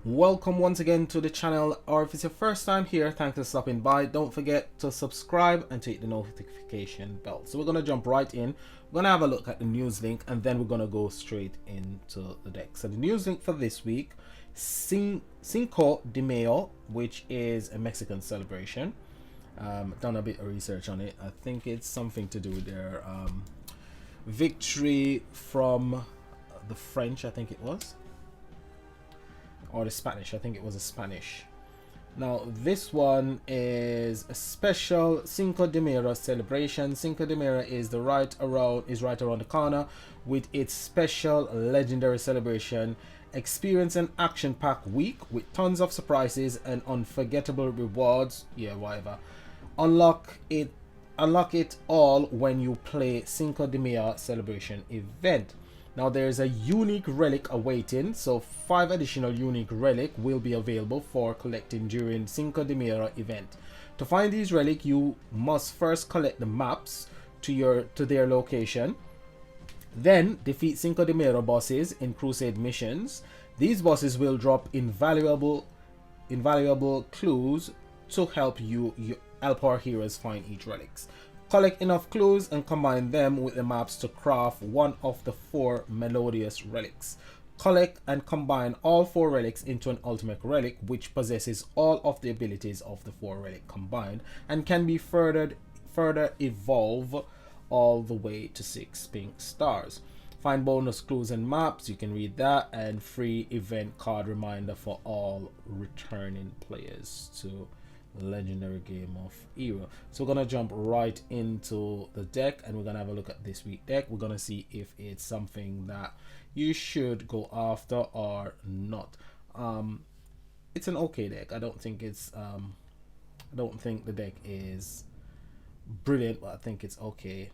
Welcome once again to the channel, or if it's your first time here, thanks for stopping by. Don't forget to subscribe and hit the notification bell. So we're going to jump right in. We're going to have a look at the news link and then we're going to go straight into the deck. So the news link for this week, Cinco de Mayo, which is a Mexican celebration. Done a bit of research on it. I think it's something to do with their victory from the French, I think it was. Or the Spanish, I think it was a Spanish. Now this one is a special Cinco de Mayo celebration. Cinco de Mayo is right around the corner with its special legendary celebration. Experience an action-packed week with tons of surprises and unforgettable rewards. Yeah, whatever. Unlock it all when you play Cinco de Mayo celebration event. Now there's a unique relic awaiting, so 5 additional unique relic will be available for collecting during Cinco de Mayo event. To find these relic, you must first collect the maps to their location. Then defeat Cinco de Mayo bosses in crusade missions. These bosses will drop invaluable clues to help our heroes find each relics. Collect enough clues and combine them with the maps to craft one of the 4 melodious relics. Collect and combine all 4 relics into an ultimate relic, which possesses all of the abilities of the 4 relic combined and can be further evolve all the way to 6 pink stars. Find bonus clues and maps, you can read that, and free event card reminder for all returning players to legendary game of era. So we're gonna jump right into the deck and we're gonna have a look at this week deck. We're gonna see if it's something that you should go after or not. It's an okay deck. I don't think the deck is brilliant, but I think it's okay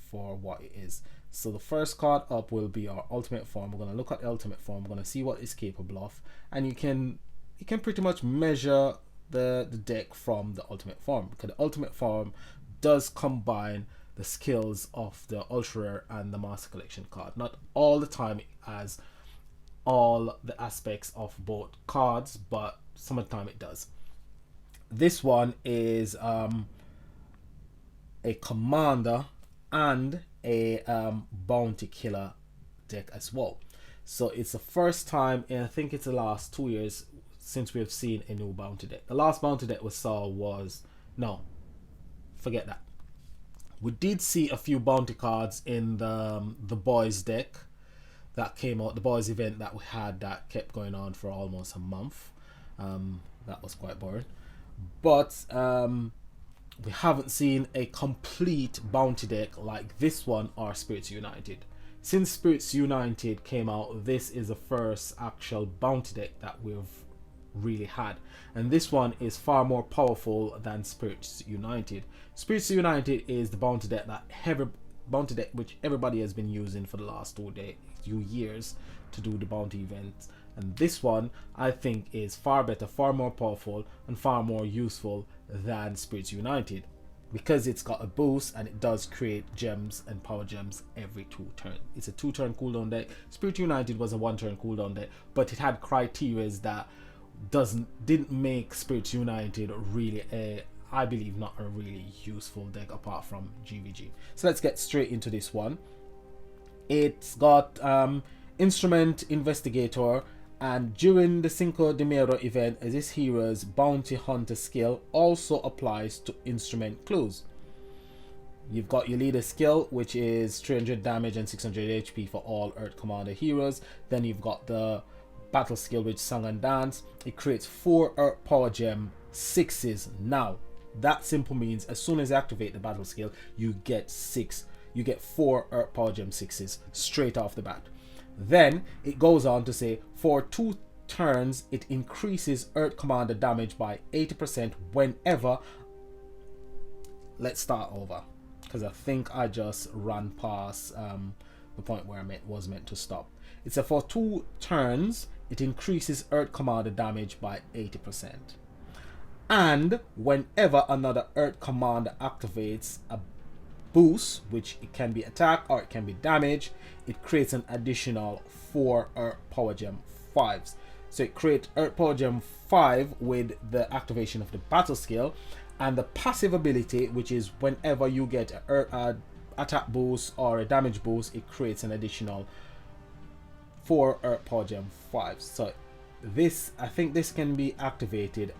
for what it is. So the first card up will be our ultimate form. We're gonna look at the ultimate form, we're gonna see what it's capable of, and you can pretty much measure the deck from the ultimate form, because the ultimate form does combine the skills of the ultra rare and the master collection card. Not all the time it has all the aspects of both cards, but some of the time it does. This one is a commander and a bounty killer deck as well. So it's the first time in, I think it's the last 2 years since we have seen a new bounty deck. The last bounty deck we saw was, no, forget that. We did see a few bounty cards in the boys deck that came out, the boys event that we had that kept going on for almost a month. That was quite boring. But we haven't seen a complete bounty deck like this one or Spirits United. Since Spirits United came out, this is the first actual bounty deck that we've really had, and this one is far more powerful than Spirits United. Spirits United is the bounty deck which everybody has been using for the last 2 years to do the bounty events, and this one I think is far better, far more powerful, and far more useful than Spirits United, because it's got a boost and it does create gems and power gems every 2 turns. It's a 2-turn cooldown deck. Spirit United was a 1-turn cooldown deck, but it had criteria that didn't make Spirits United really I believe not a really useful deck apart from GVG. So let's get straight into this one. It's got Instrument Investigator, and during the Cinco de Mayo event, this hero's Bounty Hunter skill also applies to instrument clues. You've got your leader skill, which is 300 damage and 600 HP for all Earth Commander heroes. Then you've got the battle skill, which Song and Dance. It creates 4 Earth Power Gem 6s. Now that simple means as soon as you activate the battle skill, you get 4 Earth Power Gem 6s straight off the bat. Then it goes on to say, for 2 turns it increases Earth Commander damage by 80% whenever. Let's start over, because I think I just ran past the point where I was meant to stop. It's a for 2 turns it increases Earth Commander damage by 80%. And whenever another Earth Commander activates a boost, which it can be attack or it can be damage, it creates an additional 4 Earth Power Gem 5s. So it creates Earth Power Gem 5 with the activation of the battle skill, and the passive ability, which is whenever you get a attack boost or a damage boost, it creates an additional 4 Earth Power Gem 5. So this, I think this can be activated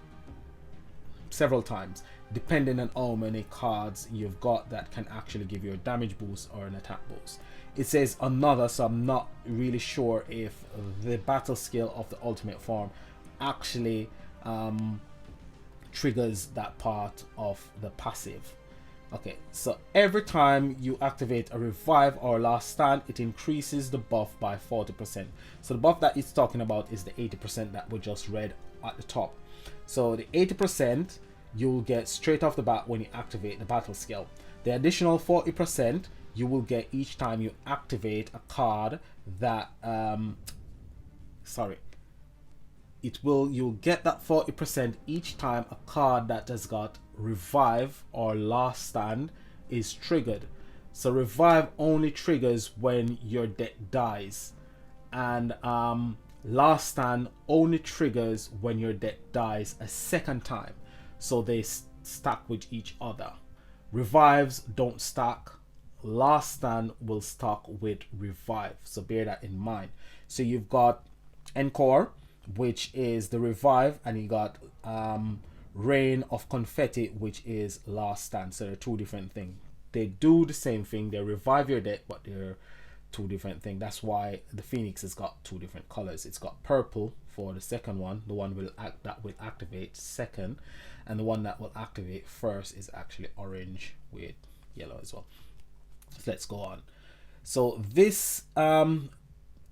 several times depending on how many cards you've got that can actually give you a damage boost or an attack boost. It says another, so I'm not really sure if the battle skill of the ultimate form actually triggers that part of the passive. Okay, so every time you activate a revive or last stand, it increases the buff by 40%. So the buff that it's talking about is the 80% that we just read at the top. So the 80% you'll get straight off the bat when you activate the battle skill. The additional 40% you will get each time you activate a card that you'll get that 40% each time a card that has got revive or last stand is triggered. So revive only triggers when your deck dies, and last stand only triggers when your deck dies a second time. So they stack with each other. Revives don't stack. Last stand will stack with revive. So bear that in mind. So you've got Encore, which is the revive, and you got Rain of Confetti, which is last stand. So they're two different things. They do the same thing. They revive your deck, but they're two different things. That's why the Phoenix has got two different colors. It's got purple for the second one, the one that will activate second, and the one that will activate first is actually orange with yellow as well. So let's go on. So this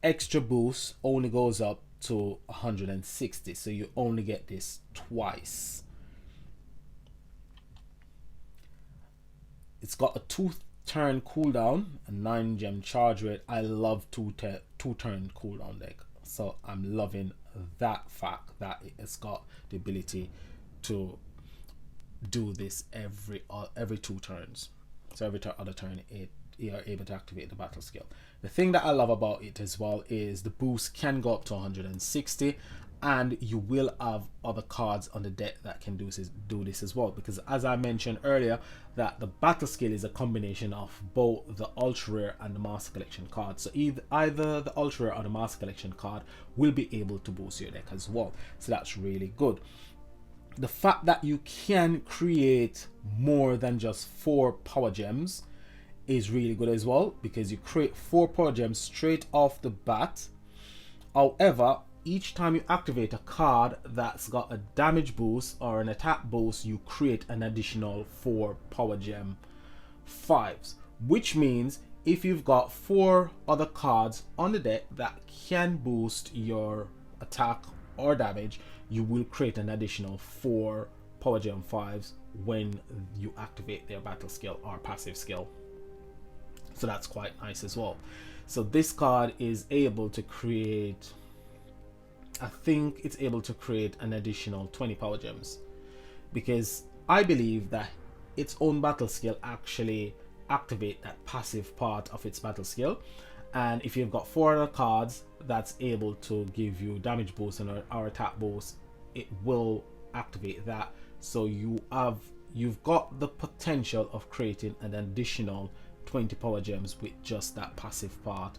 extra boost only goes up to 160, so you only get this twice. It's got a 2-turn cooldown, a 9-gem charge rate. I love 2-turn cooldown deck, so I'm loving that fact that it's got the ability to do this every 2 turns. So every other turn you are able to activate the battle skill. The thing that I love about it as well is the boost can go up to 160, and you will have other cards on the deck that can do this as well, because as I mentioned earlier, that the battle skill is a combination of both the ultra rare and the master collection card. So either the ultra rare or the master collection card will be able to boost your deck as well. So that's really good. The fact that you can create more than just 4 power gems is really good as well, because you create 4 power gems straight off the bat. However, each time you activate a card that's got a damage boost or an attack boost, you create an additional 4 power gem 5s, which means if you've got 4 other cards on the deck that can boost your attack or damage, you will create an additional 4 power gem 5s when you activate their battle skill or passive skill. So that's quite nice as well. So this card is able to create, I think it's able to create an additional 20 power gems, because I believe that its own battle skill actually activate that passive part of its battle skill. And if you've got 4 other cards that's able to give you damage boost and or attack boost, it will activate that. So you've got the potential of creating an additional 20 power gems with just that passive part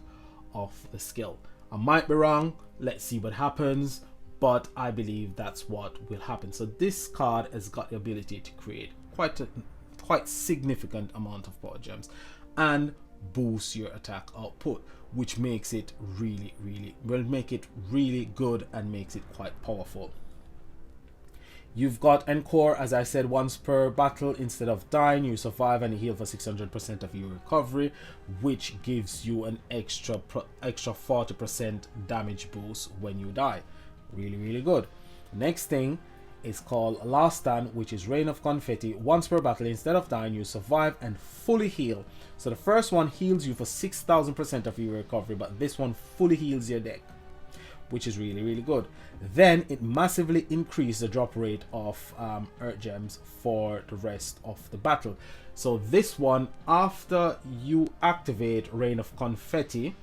of the skill. I might be wrong, let's see what happens, but I believe that's what will happen. So this card has got the ability to create quite significant amount of power gems and boost your attack output, which makes it really good and makes it quite powerful. You've got Encore, as I said, once per battle. Instead of dying, you survive and you heal for 600% of your recovery, which gives you an extra 40% damage boost when you die. Really good. Next thing is called Last Stand, which is Rain of Confetti. Once per battle, instead of dying, you survive and fully heal. So the first one heals you for 6,000% of your recovery, but this one fully heals your deck, which is really good. Then it massively increased the drop rate of Earth Gems for the rest of the battle. So this one, after you activate Rain of Confetti,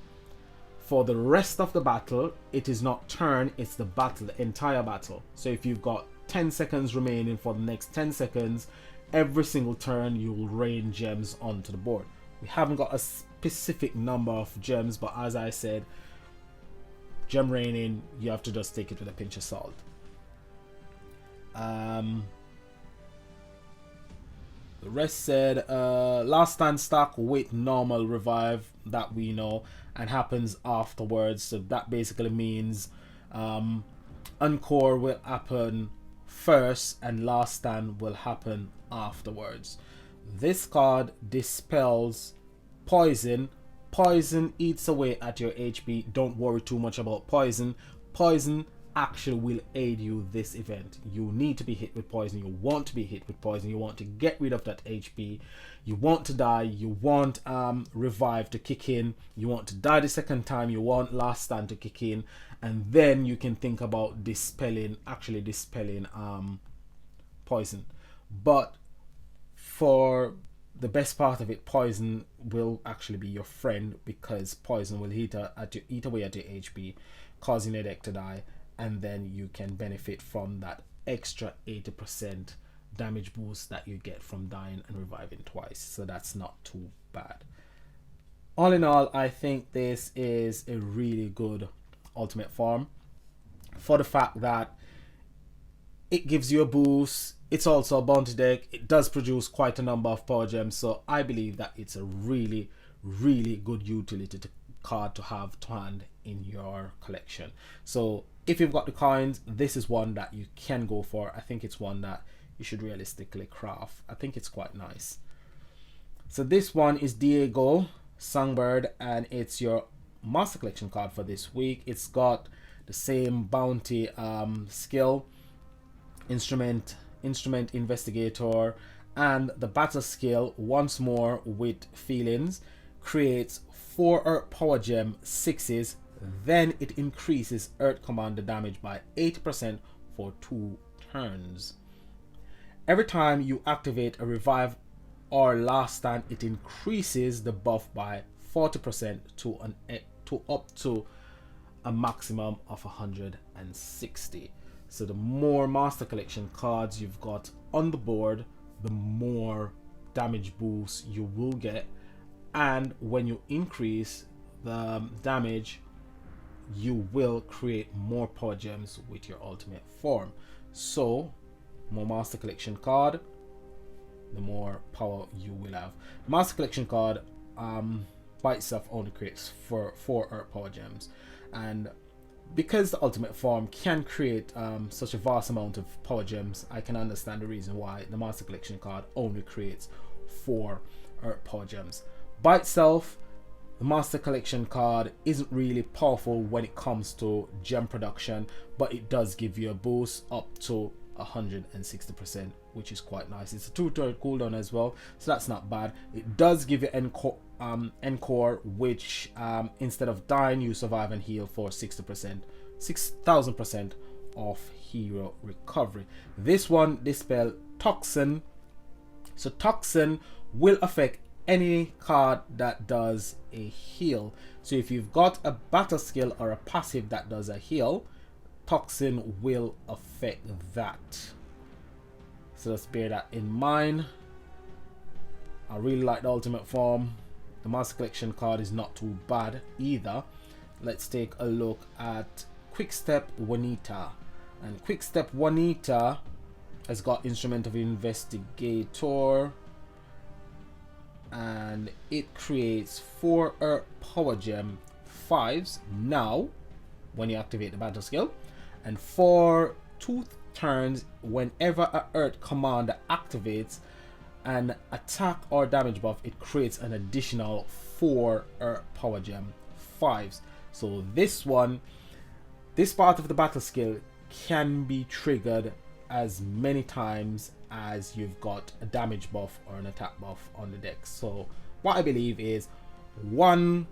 for the rest of the battle, it is not turn, it's the battle, the entire battle. So if you've got 10 seconds remaining for the next 10 seconds, every single turn you will rain gems onto the board. We haven't got a specific number of gems, but as I said, gem raining, you have to just take it with a pinch of salt. The rest said last stand stack with normal revive, that we know, and happens afterwards. So that basically means encore will happen first and last stand will happen afterwards. This card dispels poison. Poison eats away at your HP. Don't worry too much about poison. Poison actually will aid you this event. You need to be hit with poison. You want to be hit with poison. You want to get rid of that HP. You want to die. You want revive to kick in. You want to die the second time. You want last stand to kick in, and then you can think about dispelling poison. But for the best part of it, poison will actually be your friend, because poison will eat away at your HP, causing your deck to die, and then you can benefit from that extra 80% damage boost that you get from dying and reviving twice. So that's not too bad. All in all, I think this is a really good ultimate form for the fact that it gives you a boost. It's also a bounty deck. It does produce quite a number of power gems, so I believe that it's a really, really good utility card to have to hand in your collection. So if you've got the coins, this is one that you can go for. I think it's one that you should realistically craft. I think it's quite nice. So this one is Diego Songbird, and it's your master collection card for this week. It's got the same bounty skill, instrument investigator, and the battle skill once more with feelings. Creates 4 Earth power gem 6s, then it increases Earth commander damage by 80% for 2 turns. Every time you activate a revive or last stand, it increases the buff by 40% to up to a maximum of 160. So the more master collection cards you've got on the board, the more damage boost you will get, and when you increase the damage, you will create more power gems with your ultimate form. So more master collection card, the more power you will have. Master collection card by itself only creates 4 Earth power gems, and because the ultimate form can create such a vast amount of power gems, I can understand the reason why the master collection card only creates 4 Earth power gems. By itself, the master collection card isn't really powerful when it comes to gem production, but it does give you a boost up to 160%, which is quite nice. It's a 2-turn cooldown as well, so that's not bad. It does give you encore, which instead of dying, you survive and heal for 6,000% of hero recovery. This one dispel toxin. So toxin will affect any card that does a heal. So if you've got a battle skill or a passive that does a heal, toxin will affect that. So let's bear that in mind. I really like the ultimate form. The master collection card is not too bad either. Let's take a look at Quickstep Juanita. And Quickstep Juanita has got Instrument of Investigator, and it creates 4 Earth power gem 5s now when you activate the battle skill, and for 2 turns whenever a Earth commander activates an attack or damage buff, it creates an additional 4 Earth power gem 5s. So this part of the battle skill can be triggered as many times as you've got a damage buff or an attack buff on the deck. So what I believe is one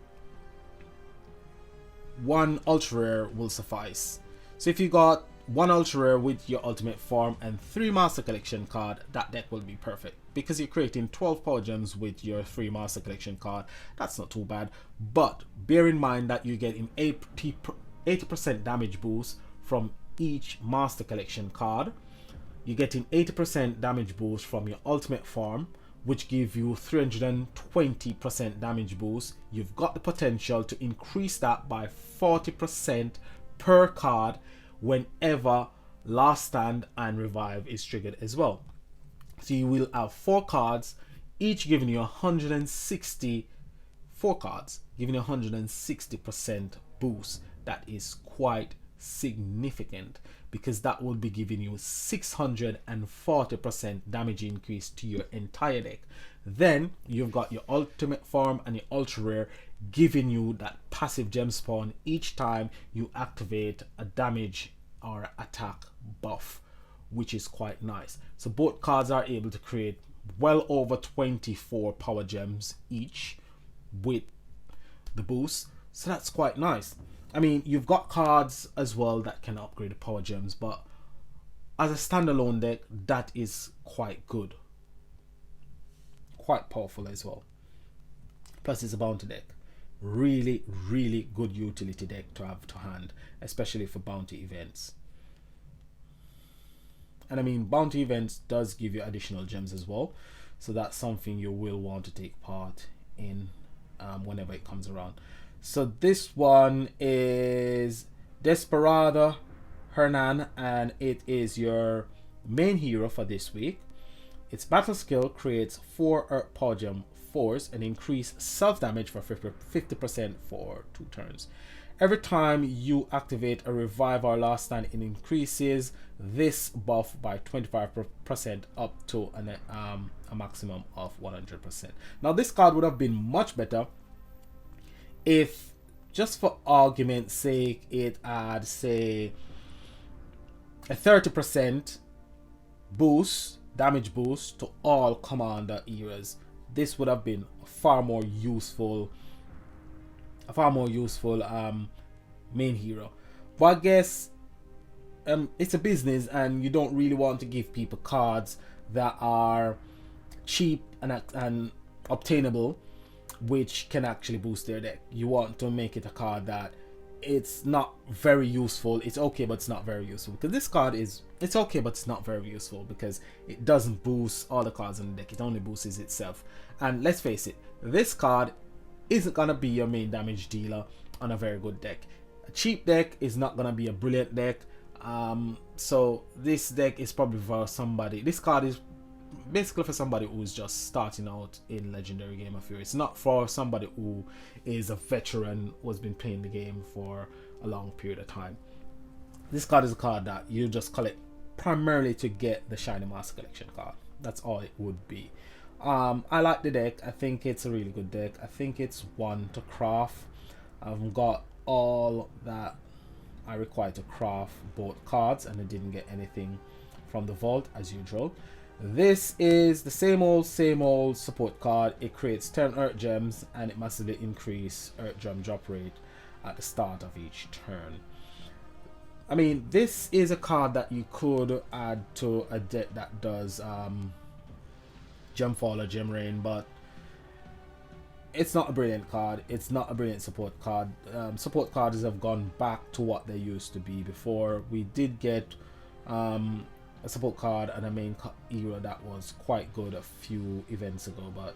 ultra rare will suffice. So if you got 1 ultra rare with your ultimate form and 3 master collection card, that deck will be perfect because you're creating 12 power gems with your 3 master collection card. That's not too bad, but bear in mind that you're getting 80% damage boost from each master collection card. You're getting 80% damage boost from your ultimate form, which give you 320% damage boost. You've got the potential to increase that by 40% per card whenever Last Stand and Revive is triggered as well. So you will have 4 cards, each giving you 4 cards, giving you 160% boost. That is quite significant because that will be giving you 640% damage increase to your entire deck. Then you've got your ultimate form and your ultra rare giving you that passive gem spawn each time you activate a damage or attack buff, which is quite nice. So both cards are able to create well over 24 power gems each with the boost, so that's quite nice. I mean, you've got cards as well that can upgrade the power gems, but as a standalone deck, that is quite good, quite powerful as well. Plus it's a bounty deck. Really good utility deck to have to hand, especially for bounty events. And I mean, bounty events does give you additional gems as well, so that's something you will want to take part in whenever it comes around. So this one is Desperado Hernan, and it is your main hero for this week. Its battle skill creates 4 Earth Power Gem 4s and increase self damage for 50% for 2 turns. Every time you activate a revive or last stand, it increases this buff by 25% up to a maximum of 100%. Now this card would have been much better if, just for argument's sake, it had, say, a 30% boost, damage boost to all commander eras. This would have been a far more useful main hero. But I guess it's a business and you don't really want to give people cards that are cheap and obtainable, which can actually boost their deck. You want to make it a card that it's not very useful. It's okay, but it's not very useful, because this card is, it's okay, but it's not very useful because it doesn't boost all the cards in the deck. It only boosts itself. And let's face it, this card isn't gonna be your main damage dealer on a very good deck. A cheap deck is not gonna be a brilliant deck. So this deck is probably for somebody. This card is basically for somebody who's just starting out in Legendary Game of Fury. It's not for somebody who is a veteran who has been playing the game for a long period of time. This card is a card that you just collect primarily to get the Shiny Master Collection card. That's all it would be. I like the deck. I think it's a really good deck. I think it's one to craft. I've got all that I require to craft both cards, and I didn't get anything from the vault as usual. This is the same old support card. It creates 10 Earth Gems and it massively increases Earth Gem drop rate at the start of each turn. I mean, this is a card that you could add to a deck that does Gemfall or Gem Rain, but it's not a brilliant card. It's not a brilliant support card. Support cards have gone back to what they used to be before. We did get a support card and a main era that was quite good a few events ago, but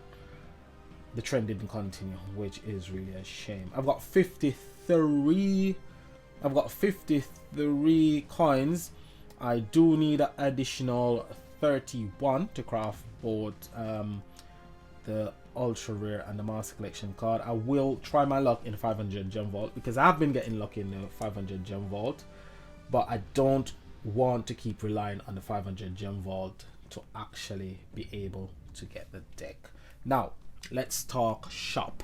the trend didn't continue, which is really a shame. I've got 53 coins. I do need an additional 31 to craft both the ultra rare and the master collection card. I will try my luck in 500 gem vault because I've been getting lucky in the 500 gem vault, but I don't want to keep relying on the 500 gem vault to actually be able to get the deck. Now let's talk shop.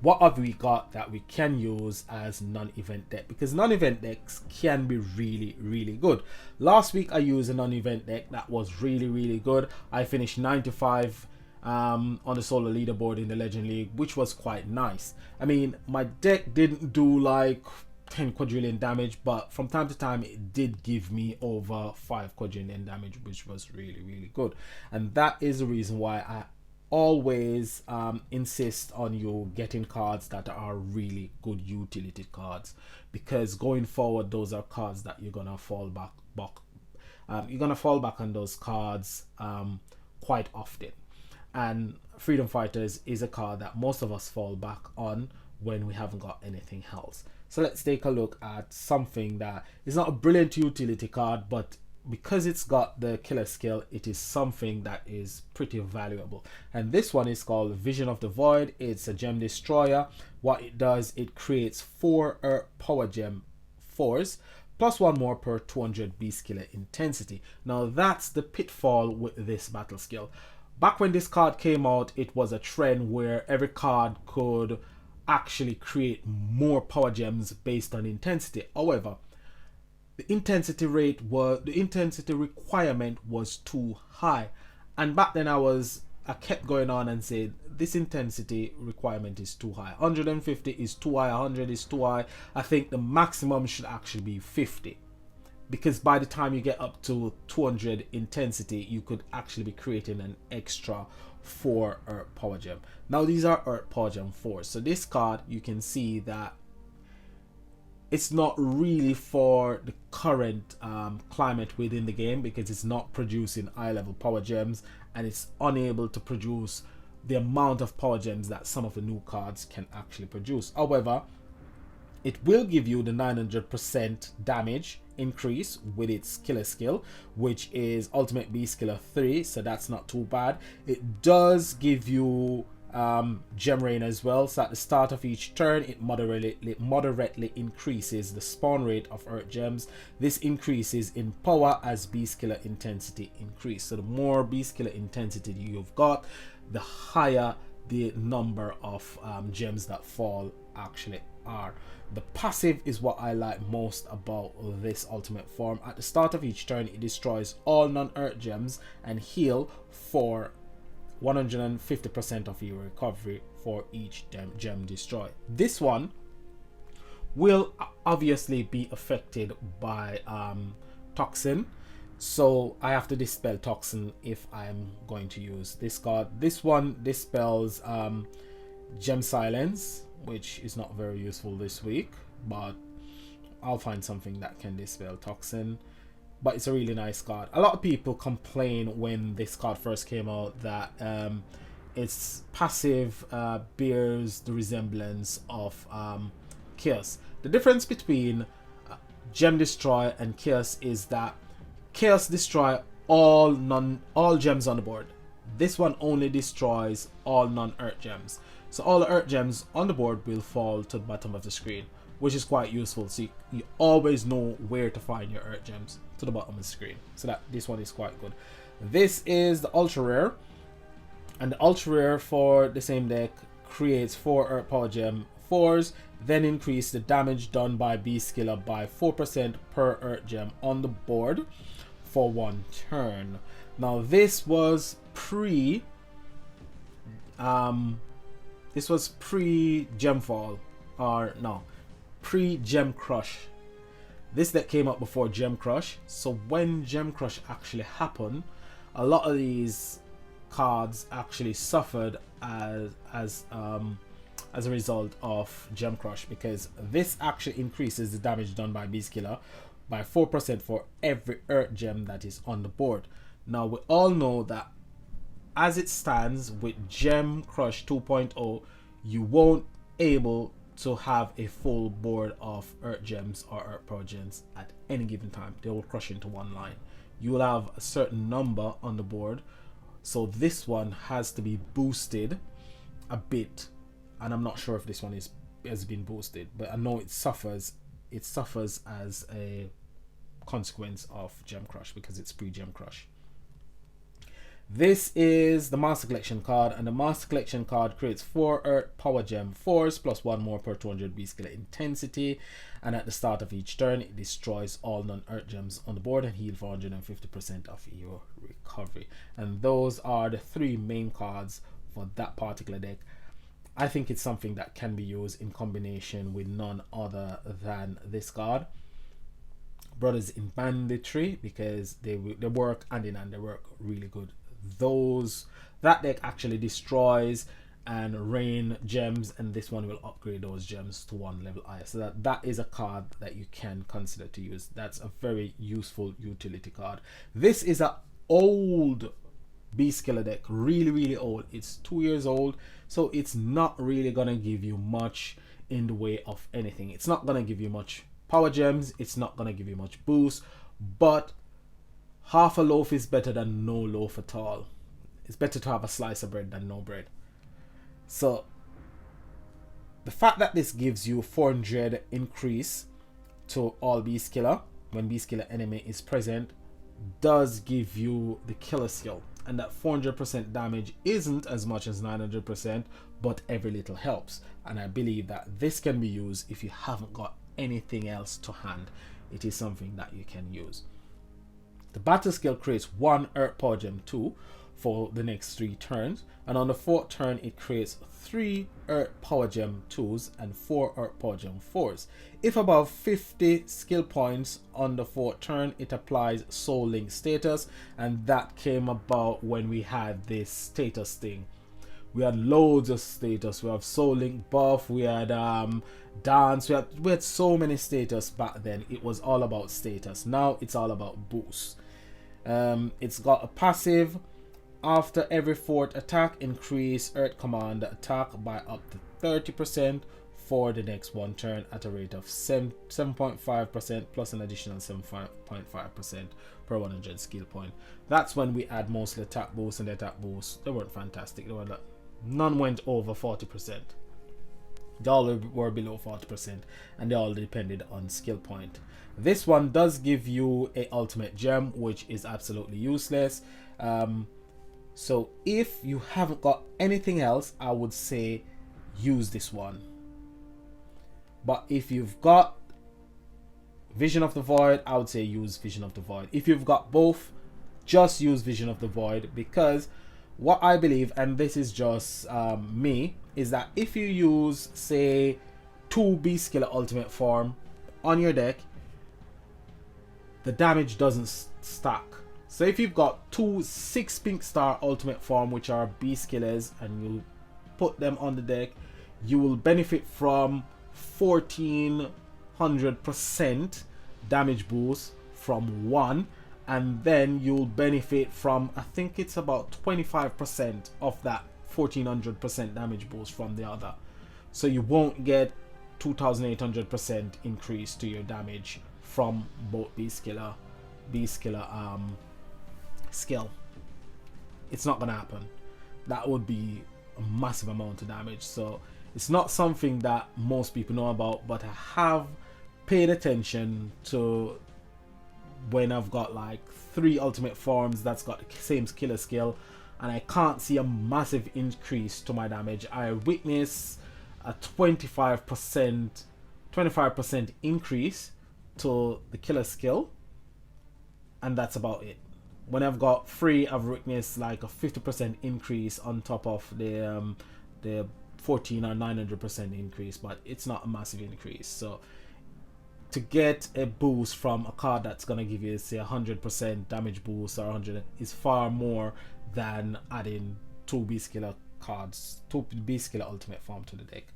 What have we got that we can use as non-event deck? Because non-event decks can be really good. Last week I used a non-event deck that was really good. I finished 95 on the solo leaderboard in the Legend League, which was quite nice. I mean, my deck didn't do like 10 quadrillion damage, but from time to time it did give me over 5 quadrillion damage, which was really good. And that is the reason why I always insist on you getting cards that are really good utility cards, because going forward those are cards that you're gonna fall back you're gonna fall back on those cards quite often. And Freedom Fighters is a card that most of us fall back on when we haven't got anything else. So let's take a look at something that is not a brilliant utility card, but because it's got the killer skill, it is something that is pretty valuable. And this one is called Vision of the Void. It's a gem destroyer. What it does, it creates 4 Earth Power Gem 4s plus 1 more per 200 beast killer intensity. Now that's the pitfall with this battle skill. Back when this card came out, it was a trend where every card could actually create more power gems based on intensity. However, the intensity requirement was too high, and back then I kept going on and said this intensity requirement is too high. 150 is too high, 100 is too high. I think the maximum should actually be 50, because by the time you get up to 200 intensity, you could actually be creating an extra 4 Earth Power Gem. Now these are Earth Power Gem 4s, so this card, you can see that it's not really for the current climate within the game, because it's not producing high level power gems, and it's unable to produce the amount of power gems that some of the new cards can actually produce. However, it will give you the 900% damage increase with its killer skill, which is Ultimate Beast Killer 3, so that's not too bad. It does give you gem rain as well, so at the start of each turn it moderately increases the spawn rate of earth gems. This increases in power as beast killer intensity increase, so the more beast killer intensity you've got, the higher the number of gems that fall actually are. The passive is what I like most about this ultimate form. At the start of each turn, it destroys all non-earth gems and heal for 150% of your recovery for each gem destroyed. This one will obviously be affected by toxin, so I have to dispel toxin if I'm going to use this card. This one dispels gem silence, which is not very useful this week, but I'll find something that can dispel toxin. But it's a really nice card. A lot of people complain when this card first came out that its passive bears the resemblance of Chaos. The difference between Gem Destroy and Chaos is that Chaos destroy all gems on the board. This one only destroys all non-earth gems. So all the earth gems on the board will fall to the bottom of the screen, which is quite useful. So you always know where to find your earth gems, to the bottom of the screen. So that this one is quite good. This is the ultra rare, and the ultra rare for the same deck creates 4 Earth Power Gem 4s, then increase the damage done by Beast Killer by 4% per Earth Gem on the board for 1 turn. Now this was pre Gemfall, or no, pre Gem Crush. This deck came up before Gem Crush, so when Gem Crush actually happened, a lot of these cards actually suffered as a result of Gem Crush, because this actually increases the damage done by Beast Killer by 4% for every Earth Gem that is on the board. Now we all know that as it stands with Gem Crush 2.0, you won't able to have a full board of Earth Gems or Earth Power Gems at any given time. They will crush into one line. You will have a certain number on the board, so this one has to be boosted a bit, and I'm not sure if this one has been boosted, but I know it suffers as a consequence of Gem Crush because it's pre-Gem Crush. This is the Master Collection card, and the Master Collection card creates 4 Earth Power Gem 4s plus 1 more per 200 Beast Killer intensity, and at the start of each turn it destroys all non-Earth Gems on the board and heal for 150% of your recovery. And those are the 3 main cards for that particular deck. I think it's something that can be used in combination with none other than this card, Brothers in Banditry, because they work hand in hand. They work really good. That deck actually destroys and rain gems, and this one will upgrade those gems to one level higher. So that is a card that you can consider to use. That's a very useful utility card. This is a old Beast Killer deck, really old. It's 2 years old, so it's not really gonna give you much in the way of anything. It's not gonna give you much power gems, it's not gonna give you much boost, but half a loaf is better than no loaf at all. It's better to have a slice of bread than no bread. So the fact that this gives you 400 increase to all Beast Killer when Beast Killer enemy is present does give you the killer skill, and that 400% damage isn't as much as 900%, but every little helps. And I believe that this can be used if you haven't got anything else to hand. It is something that you can use. The battle skill creates 1 Earth Power Gem 2 for the next 3 turns, and on the 4th turn it creates 3 Earth Power Gem 2s and 4 Earth Power Gem 4s. If above 50 skill points on the 4th turn, it applies Soul Link status, and that came about when we had this status thing. We had loads of status. We have Soul Link buff, we had dance, we had so many status back then. It was all about status. Now it's all about boost. It's got a passive. After every 4th attack, increase Earth Commander attack by up to 30% for the next 1 turn at a rate of 7.5% plus an additional 7.5% per 100 skill point. That's when we add mostly attack boost, and the attack boosts, they weren't fantastic. None went over 40%. They all were below 40%, and they all depended on skill point. This one does give you a ultimate gem, which is absolutely useless. So if you haven't got anything else, I would say use this one. But if you've got Vision of the Void, I would say use Vision of the Void. If you've got both, just use Vision of the Void, because what I believe, and this is just me, is that if you use, say, 2 Beast Killer Ultimate Form on your deck, the damage doesn't stack. So if you've got 2 6 Pink Star Ultimate Form, which are Beast Killers, and you put them on the deck, you will benefit from 1400% damage boost from one, and then you'll benefit from, I think it's about 25% of that 1400% damage boost from the other. So you won't get 2800% increase to your damage from both Beast Killer skill. It's not gonna happen. That would be a massive amount of damage. So it's not something that most people know about, but I have paid attention to when I've got like 3 ultimate forms that's got the same killer skill, and I can't see a massive increase to my damage. I witness a 25% increase to the killer skill, and that's about it. When I've got 3, I've witnessed like a 50% increase on top of the 14 or 900% increase, but it's not a massive increase. So to get a boost from a card that's gonna give you, say, 100% damage boost or 100 is far more than adding 2 Beast Killer cards, 2 Beast Killer Ultimate Form to the deck.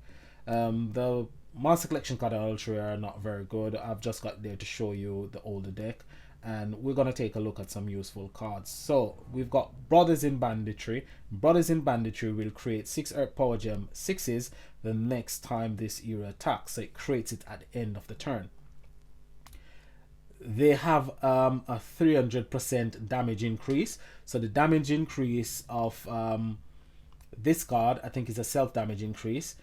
The Master Collection card I'll show you are not very good. I've just got there to show you the older deck, and we're going to take a look at some useful cards. So we've got Brothers in Banditry. Brothers in Banditry will create 6 Earth Power Gem 6s the next time this era attacks. So it creates it at the end of the turn. They have a 300% damage increase. So the damage increase of this card, I think, is a self-damage increase,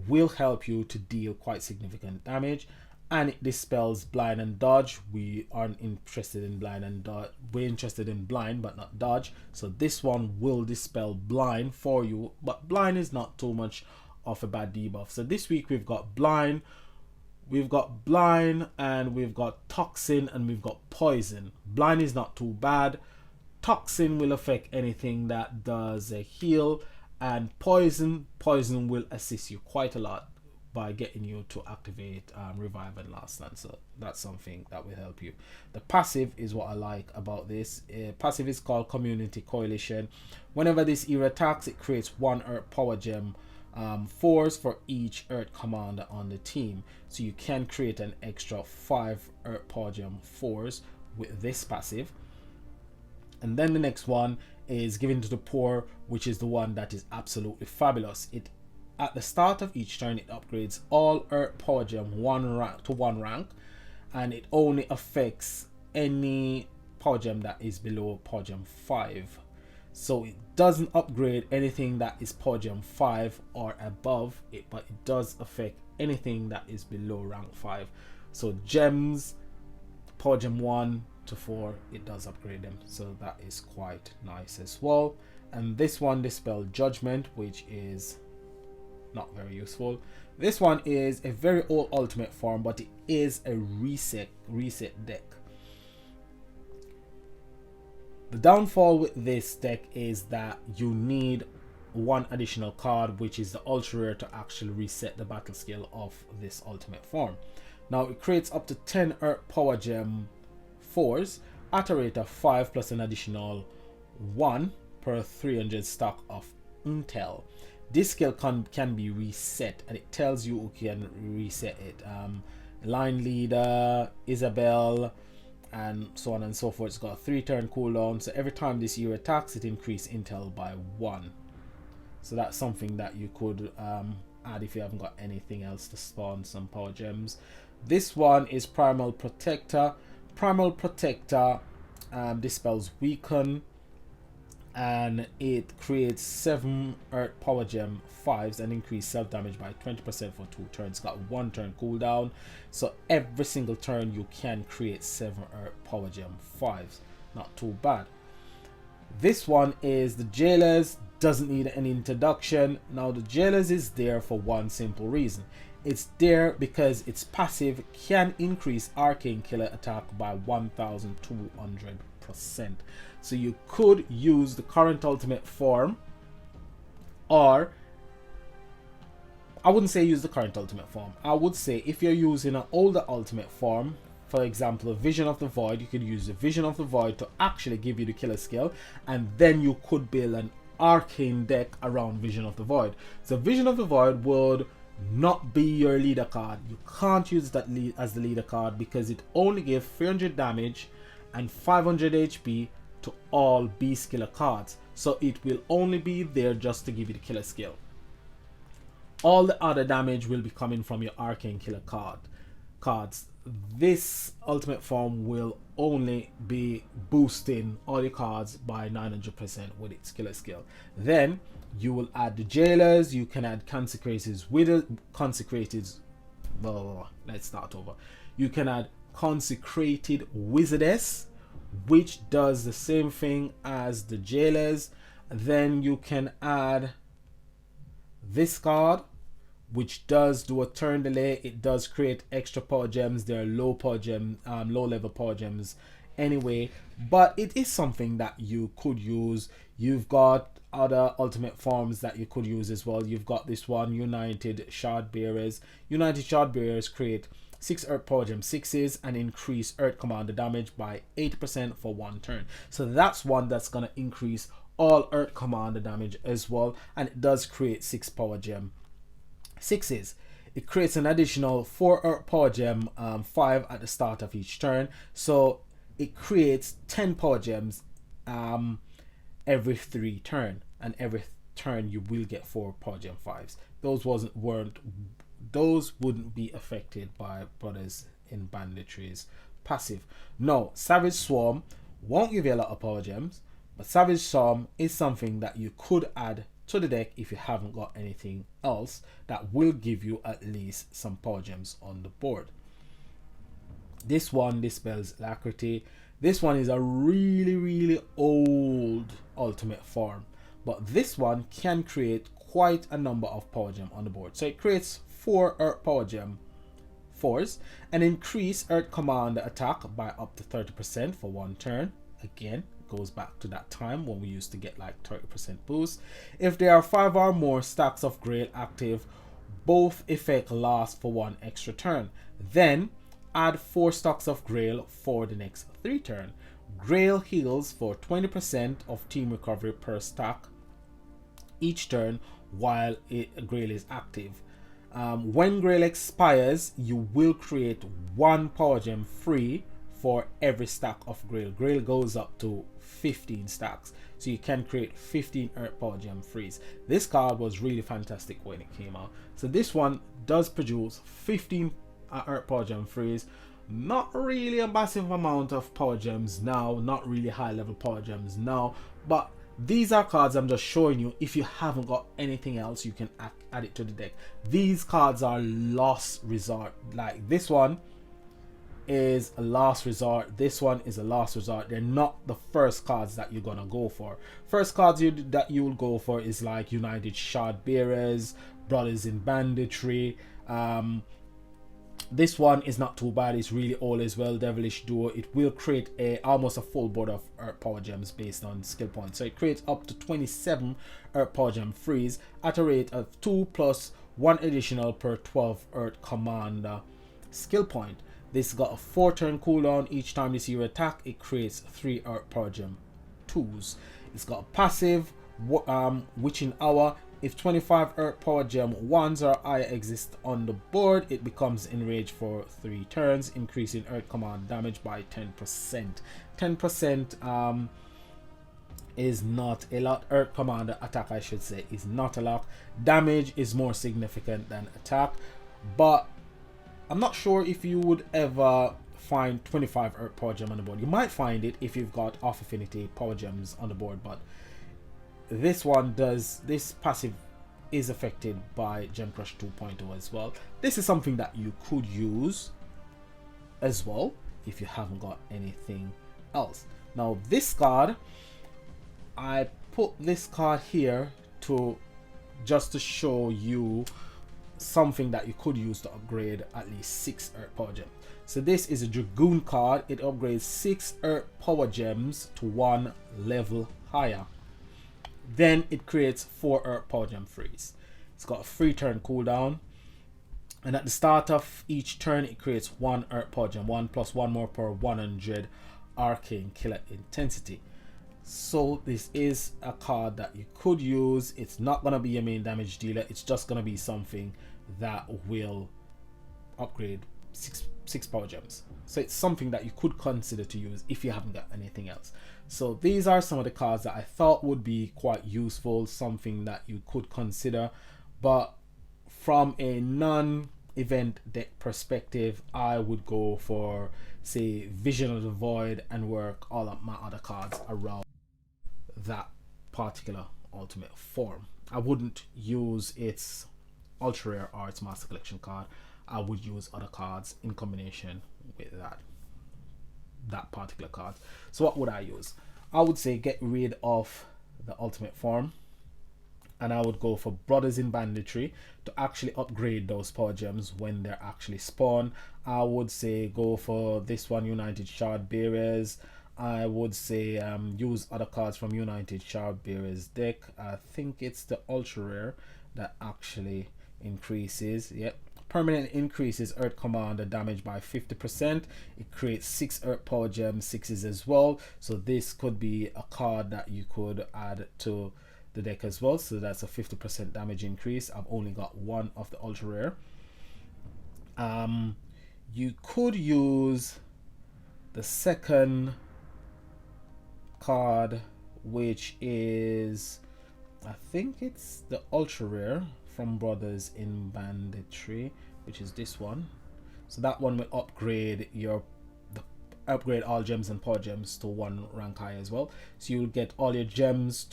will help you to deal quite significant damage. And it dispels blind and dodge. We aren't interested in blind and dodge. We're interested in blind but not dodge. So this one will dispel blind for you, but blind is not too much of a bad debuff. So this week we've got blind, and we've got toxin, and we've got poison. Blind is not too bad. Toxin will affect anything that does a heal, And poison will assist you quite a lot by getting you to activate revive and last stand, so that's something that will help you. The passive is what I like about this. Passive is called Community Coalition. Whenever this era attacks, it creates 1 Earth Power Gem force for each Earth commander on the team, so you can create an extra 5 Earth Power Gem force with this passive. And then the next one is Given to the Poor, which is the one that is absolutely fabulous. It at the start of each turn, it upgrades all Earth Power Gem 1 rank to 1 rank, and it only affects any Power Gem that is below Power Gem 5. So it doesn't upgrade anything that is Power Gem 5 or above it, but it does affect anything that is below rank 5. So gems, Power Gem 1 to 4, it does upgrade them, so that is quite nice as well. And this one, Dispel Judgment, which is not very useful. This one is a very old ultimate form, but it is a reset deck. The downfall with this deck is that you need 1 additional card, which is the ultra rare, to actually reset the battle skill of this ultimate form. Now it creates up to 10 Earth Power Gem 4s at a rate of 5 plus an additional 1 per 300 stock of intel. This skill can be reset, and it tells you who can reset it. Line Leader, Isabel, and so on and so forth. It's got a 3-turn cooldown, so every time this year attacks, it increases intel by 1. So that's something that you could add if you haven't got anything else to spawn some power gems. This one is Primal Protector. Primal Protector dispels Weaken, and it creates 7 Earth Power Gem 5s and increase self damage by 20% for 2 turns. It's got 1 turn cooldown, so every single turn you can create 7 Earth Power Gem 5s. Not too bad. This one is the Jailers. Doesn't need any introduction. Now the Jailers is there for one simple reason. It's there because its passive can increase Arcane Killer attack by 1200%. So you could use the current ultimate form, or I wouldn't say use the current ultimate form. I would say if you're using an older ultimate form, for example, a Vision of the Void, you could use the Vision of the Void to actually give you the killer skill, and then you could build an arcane deck around Vision of the Void. So Vision of the Void would not be your leader card. You can't use that as the leader card because it only gives 300 damage and 500 HP to all beast killer cards. So it will only be there just to give you the killer skill. All the other damage will be coming from your arcane killer cards. This ultimate form will only be boosting all your cards by 900% with its killer skill. Then you will add the Jailers. You can add Consecrated let's start over. You can add Consecrated Wizardess, which does the same thing as the Jailers. Then you can add this card, which does do a turn delay. It does create extra power gems. They are low level power gems anyway, but it is something that you could use. You've got other ultimate forms that you could use as well. You've got this one, United Shard Bearers. United Shard Bearers create 6 Earth Power Gem 6s and increase Earth Commander damage by 8% for 1 turn. So that's one that's going to increase all Earth Commander damage as well, and it does create 6 Power Gem 6s. It creates an additional 4 Earth Power Gem 5 at the start of each turn, so it creates 10 Power Gems every 3 turn, and every turn you will get 4 Power Gem 5s. Those wouldn't be affected by Brothers in Banditry's passive. No, Savage Swarm won't give you a lot of Power Gems, but Savage Swarm is something that you could add to the deck if you haven't got anything else that will give you at least some power gems on the board. This one dispels Alacrity. This one is a really old ultimate form, but this one can create quite a number of power gem on the board. So it creates 4 Earth Power Gem 4s and increase Earth Commander attack by up to 30% for 1 turn. Again, goes back to that time when we used to get like 30% boost. If there are 5 or more stacks of Grail active, both effects last for 1 extra turn. Then add 4 stacks of Grail for the next 3 turns. Grail heals for 20% of team recovery per stack each turn while Grail is active. When Grail expires, you will create 1 power gem free for every stack of Grail. Grail goes up to 15 stacks, so you can create 15 Earth Power Gem frees. This card was really fantastic when it came out. So this one does produce 15 Earth Power Gem frees. Not really a massive amount of power gems now, not really high level power gems now, but these are cards I'm just showing you. If you haven't got anything else, you can add it to the deck. These cards are last resort. Like this one is a last resort, this one is a last resort. They're not the first cards that you're gonna go for. First cards that you will go for is like United Shard Bearers, Brothers in Banditry. This one is not too bad. It's really all as well. Devilish Duo. It will create almost a full board of Earth Power Gems based on skill points. So it creates up to 27 Earth Power Gem frees at a rate of 2 plus 1 additional per 12 Earth Commander skill point. This got a 4 turn cooldown. Each time this hero attack, it creates 3 Earth Power Gem 2s. It's got a passive, Witching Hour. If 25 Earth Power Gem 1s or higher exist on the board, it becomes enraged for 3 turns, increasing Earth Command damage by 10%. 10% is not a lot. Earth Commander attack, I should say, is not a lot. Damage is more significant than attack, but I'm not sure if you would ever find 25 Earth Power Gem on the board. You might find it if you've got off affinity Power Gems on the board, but this one does, this passive is affected by Gem Crush 2.0 as well. This is something that you could use as well if you haven't got anything else. Now this card, I put this card here to just to show you something that you could use to upgrade at least 6 Earth Power Gems. So this is a Dragoon card. It upgrades 6 Earth Power Gems to 1 level higher. Then it creates 4 Earth Power Gem frees. It's got a 3 turn cooldown, and at the start of each turn it creates 1 Earth Power Gem, 1 plus 1 more per 100 Arcane Killer Intensity. So this is a card that you could use. It's not going to be a main damage dealer. It's just going to be something that will upgrade 6 power gems. So it's something that you could consider to use if you haven't got anything else. So these are some of the cards that I thought would be quite useful, something that you could consider. But from a non-event deck perspective, I would go for, say, Vision of the Void and work all of my other cards around that particular ultimate form. I wouldn't use its ultra rare or its master collection card. I would use other cards in combination with that particular card. So what would I use? I would say get rid of the ultimate form, and I would go for Brothers in Banditry to actually upgrade those power gems when they're actually spawned. I would say go for this one, United Shard Bearers. I would say use other cards from United Shard Bearers deck. I think it's the ultra rare that actually increases. Yep. Permanent increases Earth Commander damage by 50%. It creates 6 Earth Power Gem 6s as well. So this could be a card that you could add to the deck as well. So that's a 50% damage increase. I've only got one of the ultra rare. You could use the second card, which is, I think it's the ultra rare from Brothers in Banditry, which is this one. So that one will upgrade upgrade all gems and power gems to 1 rank high as well. So you'll get all your gems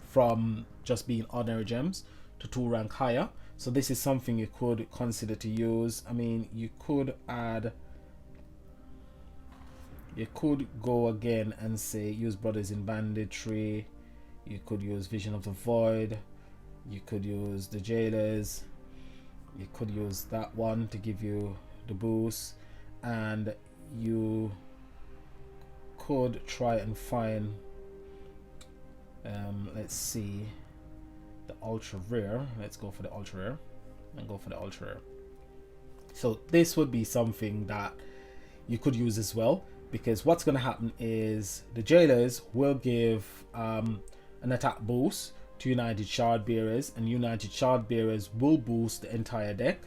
from just being ordinary gems to 2 rank higher. So this is something you could consider to use. I mean, you could go again and say use Brothers in Banditry. You could use Vision of the Void. You could use the Jailers. You could use that one to give you the boost, and you could try and find, let's see, the ultra rare. Let's go for the ultra rare and go for the ultra rare. So this would be something that you could use as well, because what's going to happen is the jailers will give an attack boost to United Shard Bearers, and United Shard Bearers will boost the entire deck.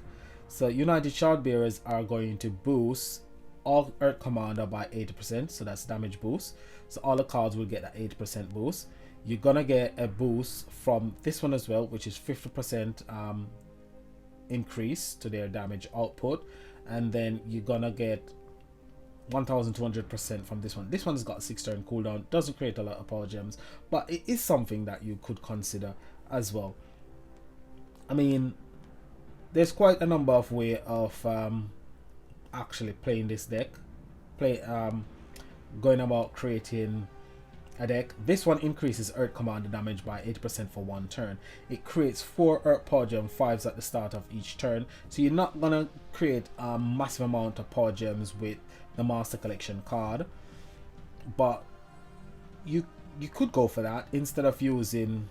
So United Shard Bearers are going to boost all Earth Commander by 80%, so that's damage boost. So all the cards will get that 80% boost. You're gonna get a boost from this one as well, which is 50% increase to their damage output, and then you're gonna get 1200% from this one. This one's got 6 turn cooldown, doesn't create a lot of power gems, but it is something that you could consider as well. I mean, there's quite a number of ways of actually playing this deck, going about creating a deck. This one increases Earth Commander damage by 80% for 1 turn. It creates 4 Earth Power Gem 5s at the start of each turn, so you're not gonna create a massive amount of Power Gems with the Master Collection card, but you could go for that instead of using,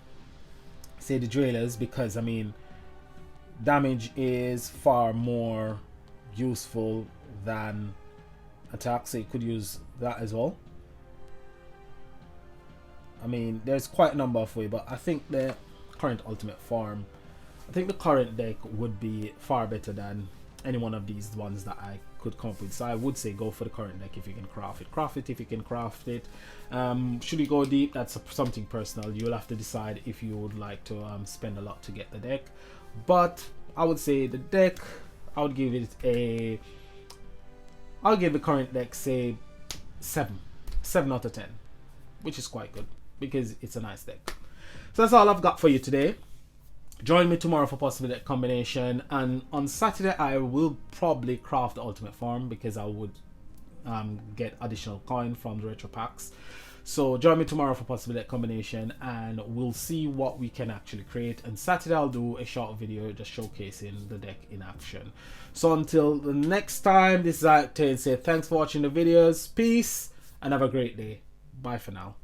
say, the Drailers, because I mean, damage is far more useful than attack, so you could use that as well. I mean, there's quite a number of ways, but I think the current ultimate form, I think the current deck would be far better than any one of these ones that I could come up with. So I would say go for the current deck if you can craft it. Craft it if you can craft it. Should you go deep? That's something personal. You'll have to decide if you would like to spend a lot to get the deck. But I would say the deck, I would give it a, I'll give the current deck, say, 7 out of 10, which is quite good because it's a nice deck. So that's all I've got for you today. Join me tomorrow for possible deck combination, and on Saturday I will probably craft the ultimate form because I would get additional coin from the retro packs. So join me tomorrow for possible deck combination, and we'll see what we can actually create. And Saturday I'll do a short video just showcasing the deck in action. So until the next time, this is Octane. Say thanks for watching the videos, peace, and have a great day. Bye for now.